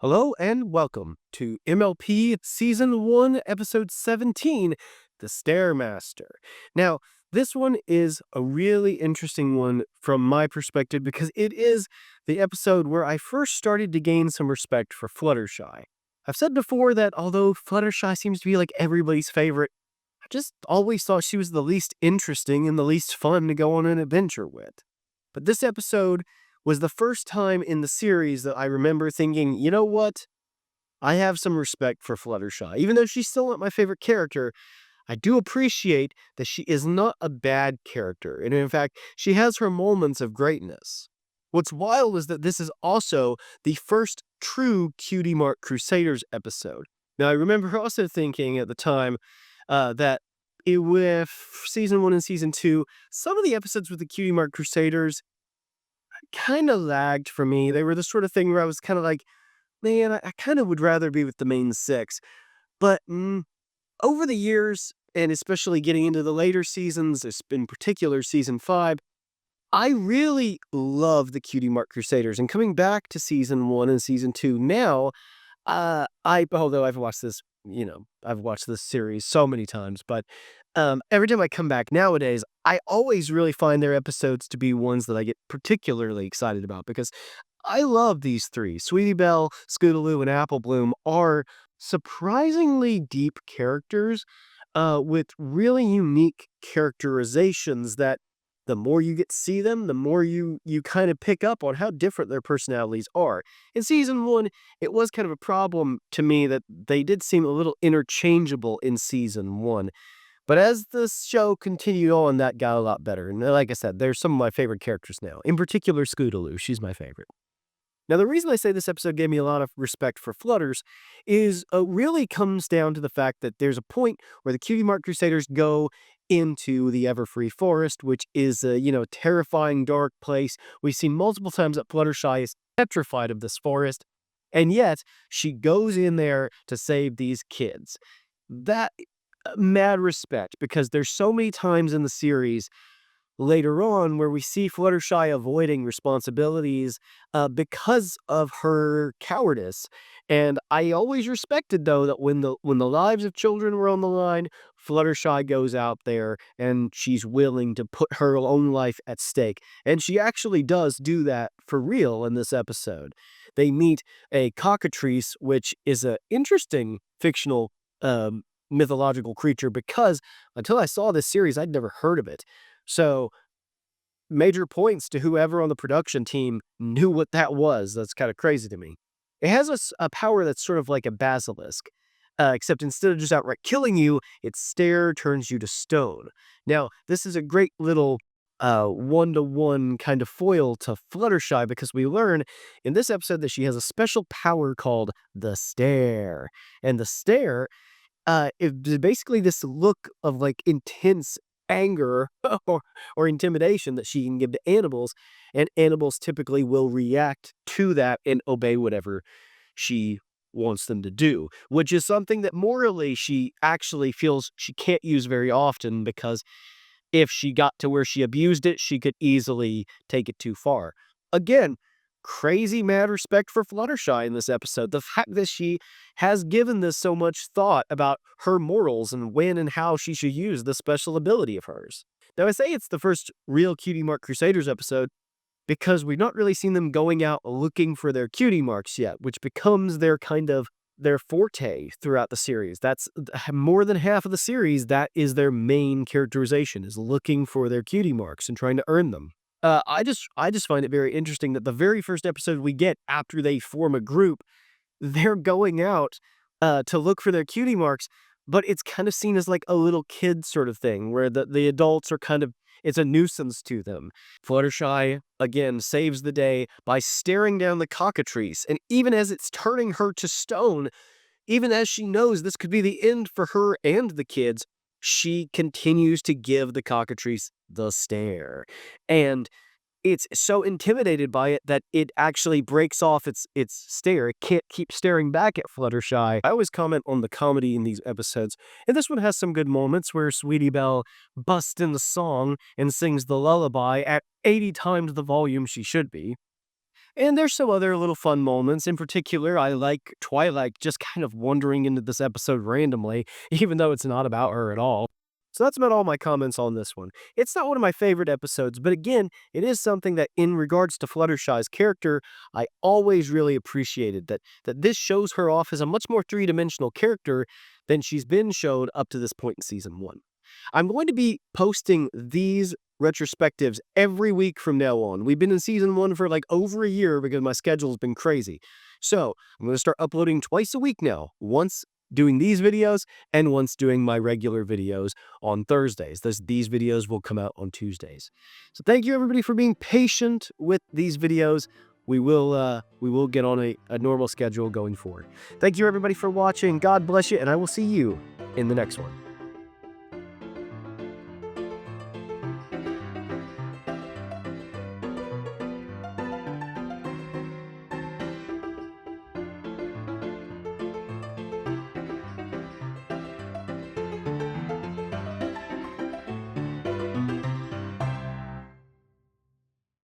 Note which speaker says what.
Speaker 1: Hello and welcome to MLP Season 1, Episode 17, The Stairmaster. Now, this one is a really interesting one from my perspective because it is the episode where I first started to gain some respect for Fluttershy. I've said before that although Fluttershy seems to be like everybody's favorite, I just always thought she was the least interesting and the least fun to go on an adventure with. But this episode was the first time in the series that I remember thinking, you know what? I have some respect for Fluttershy. Even though she's still not my favorite character, I do appreciate that she is not a bad character. And in fact, she has her moments of greatness. What's wild is that this is also the first true Cutie Mark Crusaders episode. Now, I remember also thinking at the time that with Season 1 and Season 2, some of the episodes with the Cutie Mark Crusaders kind of lagged for me. They were the sort of thing where I was kind of like, man, I kind of would rather be with the main six. But over the years, and especially getting into the later seasons, in particular Season 5, I really love the Cutie Mark Crusaders. And coming back to Season 1 and Season 2 now, although I've watched this, I've watched this series so many times, but every time I come back nowadays, I always really find their episodes to be ones that I get particularly excited about because I love these three. Sweetie Belle, Scootaloo, and Apple Bloom are surprisingly deep characters with really unique characterizations that the more you get to see them, the more you kind of pick up on how different their personalities are. In Season 1, it was kind of a problem to me that they did seem a little interchangeable in Season 1. But as the show continued on, that got a lot better. And like I said, they're some of my favorite characters now. In particular, Scootaloo. She's my favorite. Now, the reason I say this episode gave me a lot of respect for Flutters is really comes down to the fact that there's a point where the Cutie Mark Crusaders go into the Everfree Forest, which is a, terrifying, dark place. We've seen multiple times that Fluttershy is petrified of this forest, and yet she goes in there to save these kids. That mad respect, because there's so many times in the series later on where we see Fluttershy avoiding responsibilities because of her cowardice. And I always respected, though, that when the lives of children were on the line, Fluttershy goes out there and she's willing to put her own life at stake. And she actually does do that for real in this episode. They meet a cockatrice, which is an interesting fictional mythological creature, because until I saw this series, I'd never heard of it. So major points to whoever on the production team knew what that was. That's kind of crazy to me. It has a power that's sort of like a basilisk, except instead of just outright killing you, its stare turns you to stone. Now, this is a great little one-to-one kind of foil to Fluttershy, because we learn in this episode that she has a special power called the stare. And the stare is basically this look of like intense anger or intimidation that she can give to animals, and animals typically will react to that and obey whatever she wants them to do, which is something that morally she actually feels she can't use very often, because if she got to where she abused it, she could easily take it too far. Again, crazy mad respect for Fluttershy in this episode. The fact that she has given this so much thought about her morals and when and how she should use this special ability of hers. Now, I say it's the first real Cutie Mark Crusaders episode because we've not really seen them going out looking for their cutie marks yet, which becomes their kind of their forte throughout the series. That's more than half of the series. That is their main characterization, is looking for their cutie marks and trying to earn them. I just find it very interesting that the very first episode we get after they form a group, they're going out to look for their cutie marks, but it's kind of seen as like a little kid sort of thing where the adults are kind of, it's a nuisance to them. Fluttershy, again, saves the day by staring down the cockatrice, and even as it's turning her to stone, even as she knows this could be the end for her and the kids, she continues to give the cockatrice the stare. And it's so intimidated by it that it actually breaks off its stare. It can't keep staring back at Fluttershy. I always comment on the comedy in these episodes, and this one has some good moments where Sweetie Belle busts in the song and sings the lullaby at 80 times the volume she should be. And there's some other little fun moments. In particular, I like Twilight just kind of wandering into this episode randomly, even though it's not about her at all. So that's about all my comments on this one. It's not one of my favorite episodes, but again, it is something that in regards to Fluttershy's character, I always really appreciated that this shows her off as a much more three-dimensional character than she's been showed up to this point in season 1. I'm going to be posting these retrospectives every week from now on. We've been in season 1 for like over a year because my schedule's been crazy. So I'm going to start uploading twice a week now, once doing these videos and once doing my regular videos on Thursdays. These videos will come out on Tuesdays. So thank you everybody for being patient with these videos. We will get on a normal schedule going forward. Thank you everybody for watching. God bless you, and I will see you in the next one.